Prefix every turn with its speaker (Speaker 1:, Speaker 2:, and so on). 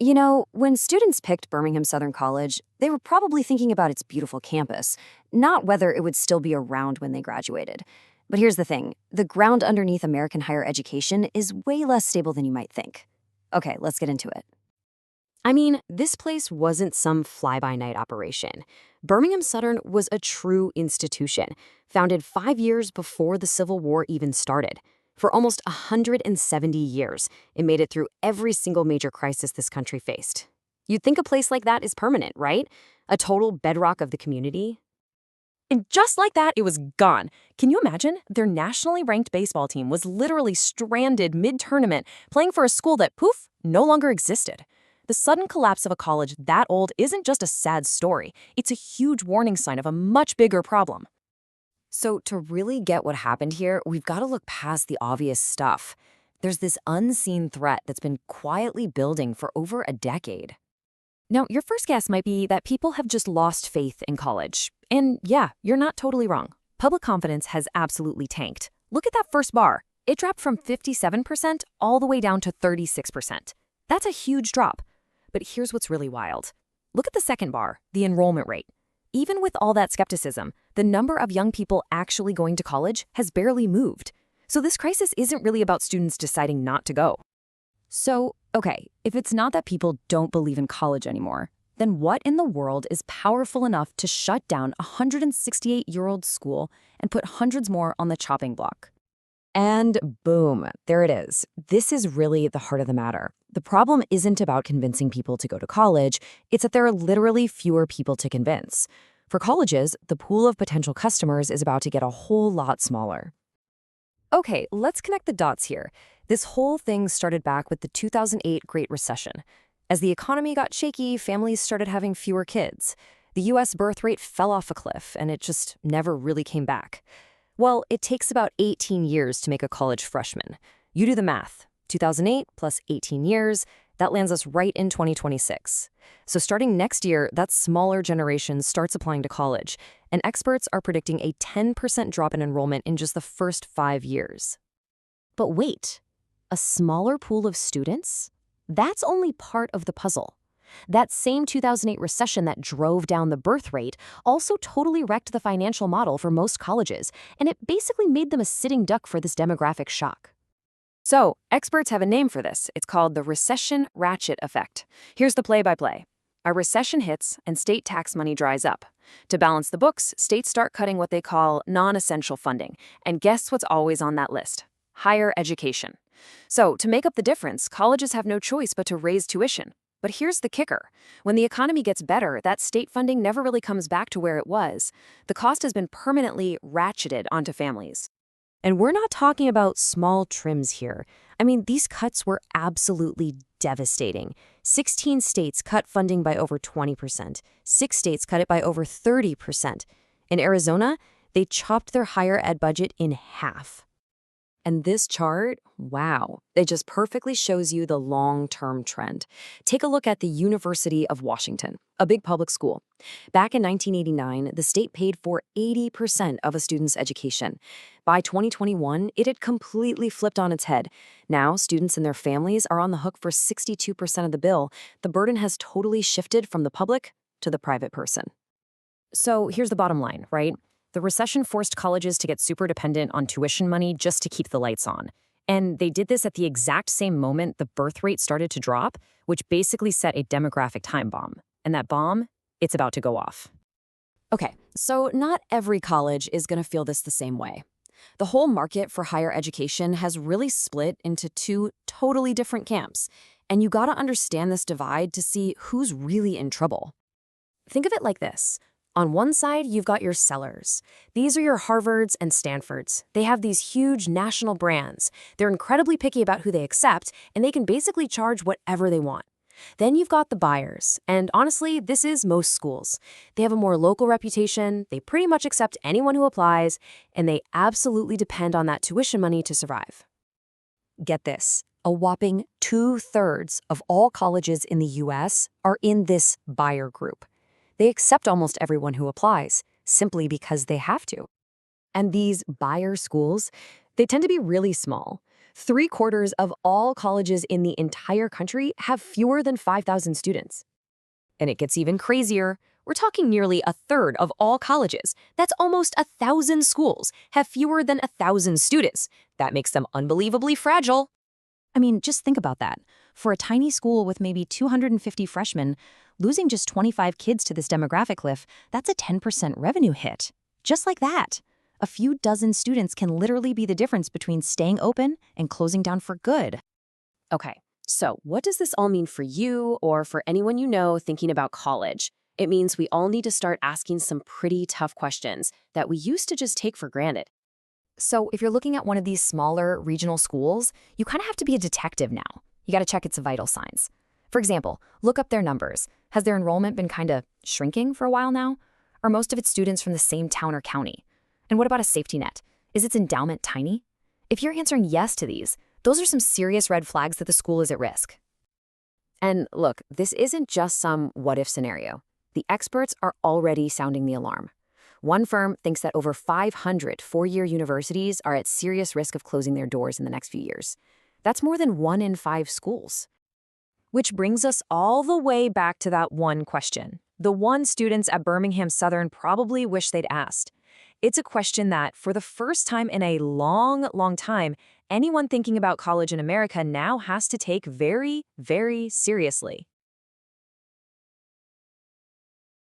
Speaker 1: You know, when students picked Birmingham Southern College, they were probably thinking about its beautiful campus, not whether it would still be around when they graduated. But here's the thing, the ground underneath American higher education is way less stable than you might think. Okay, let's get into it.
Speaker 2: I mean, this place wasn't some fly-by-night operation. Birmingham Southern was a true institution, founded 5 years before the Civil War even started. For almost 170 years, it made it through every single major crisis this country faced. You'd think a place like that is permanent, right? A total bedrock of the community.
Speaker 3: And just like that, it was gone. Can you imagine? Their nationally ranked baseball team was literally stranded mid-tournament, playing for a school that, poof, no longer existed. The sudden collapse of a college that old isn't just a sad story. It's a huge warning sign of a much bigger problem.
Speaker 2: So to really get what happened here, we've got to look past the obvious stuff. There's this unseen threat that's been quietly building for over a decade. Now, your first guess might be that people have just lost faith in college. And yeah, you're not totally wrong. Public confidence has absolutely tanked. Look at that first bar. It dropped from 57% all the way down to 36%. That's a huge drop. But here's what's really wild. Look at the second bar, the enrollment rate. Even with all that skepticism, the number of young people actually going to college has barely moved. So this crisis isn't really about students deciding not to go.
Speaker 1: So, okay, if it's not that people don't believe in college anymore, then what in the world is powerful enough to shut down a 168-year-old school and put hundreds more on the chopping block?
Speaker 2: And boom, there it is. This is really the heart of the matter. The problem isn't about convincing people to go to college, it's that there are literally fewer people to convince. For colleges, the pool of potential customers is about to get a whole lot smaller. Okay, let's connect the dots here. This whole thing started back with the 2008 Great Recession. As the economy got shaky, families started having fewer kids. The US birth rate fell off a cliff, and it just never really came back. Well, it takes about 18 years to make a college freshman. You do the math. 2008 plus 18 years, that lands us right in 2026. So starting next year, that smaller generation starts applying to college, and experts are predicting a 10% drop in enrollment in just the first 5 years. But wait, a smaller pool of students? That's only part of the puzzle. That same 2008 recession that drove down the birth rate also totally wrecked the financial model for most colleges, and it basically made them a sitting duck for this demographic shock. So, experts have a name for this. It's called the recession ratchet effect. Here's the play-by-play. A recession hits and state tax money dries up. To balance the books, states start cutting what they call non-essential funding. And guess what's always on that list? Higher education. So, to make up the difference, colleges have no choice but to raise tuition. But here's the kicker. When the economy gets better, that state funding never really comes back to where it was. The cost has been permanently ratcheted onto families. And we're not talking about small trims here. I mean, these cuts were absolutely devastating. 16 states cut funding by over 20%. 6 states cut it by over 30%. In Arizona, they chopped their higher ed budget in half. And this chart, wow, it just perfectly shows you the long-term trend. Take a look at the University of Washington, a big public school. Back in 1989, the state paid for 80% of a student's education. By 2021, it had completely flipped on its head. Now, students and their families are on the hook for 62% of the bill. The burden has totally shifted from the public to the private person. So here's the bottom line, right? The recession forced colleges to get super dependent on tuition money just to keep the lights on. And they did this at the exact same moment the birth rate started to drop, which basically set a demographic time bomb. And that bomb, it's about to go off. Okay, so not every college is going to feel this the same way. The whole market for higher education has really split into two totally different camps. And you got to understand this divide to see who's really in trouble. Think of it like this. On one side, you've got your sellers. These are your Harvards and Stanfords. They have these huge national brands. They're incredibly picky about who they accept, and they can basically charge whatever they want. Then you've got the buyers, and honestly, this is most schools. They have a more local reputation, they pretty much accept anyone who applies, and they absolutely depend on that tuition money to survive. Get this, a whopping 2/3 of all colleges in the US are in this buyer group. They accept almost everyone who applies, simply because they have to. And these buyer schools, they tend to be really small.
Speaker 3: 3/4 of all colleges in the entire country have fewer than 5,000 students. And it gets even crazier. We're talking nearly 1/3 of all colleges. That's almost 1,000 schools have fewer than 1,000 students. That makes them unbelievably fragile.
Speaker 2: I mean, just think about that. For a tiny school with maybe 250 freshmen, losing just 25 kids to this demographic cliff, that's a 10% revenue hit. Just like that. A few dozen students can literally be the difference between staying open and closing down for good.
Speaker 3: Okay, so what does this all mean for you or for anyone you know thinking about college? It means we all need to start asking some pretty tough questions that we used to just take for granted.
Speaker 2: So if you're looking at one of these smaller regional schools, you kind of have to be a detective now. You got to check its vital signs. For example, look up their numbers. Has their enrollment been kind of shrinking for a while now? Are most of its students from the same town or county? And what about a safety net? Is its endowment tiny? If you're answering yes to these, those are some serious red flags that the school is at risk.
Speaker 3: And look, this isn't just some what-if scenario. The experts are already sounding the alarm. One firm thinks that over 500 four-year universities are at serious risk of closing their doors in the next few years. That's more than 1 in 5 schools. Which brings us all the way back to that one question. The one students at Birmingham Southern probably wish they'd asked. It's a question that, for the first time in a long, long time, anyone thinking about college in America now has to take very, very seriously.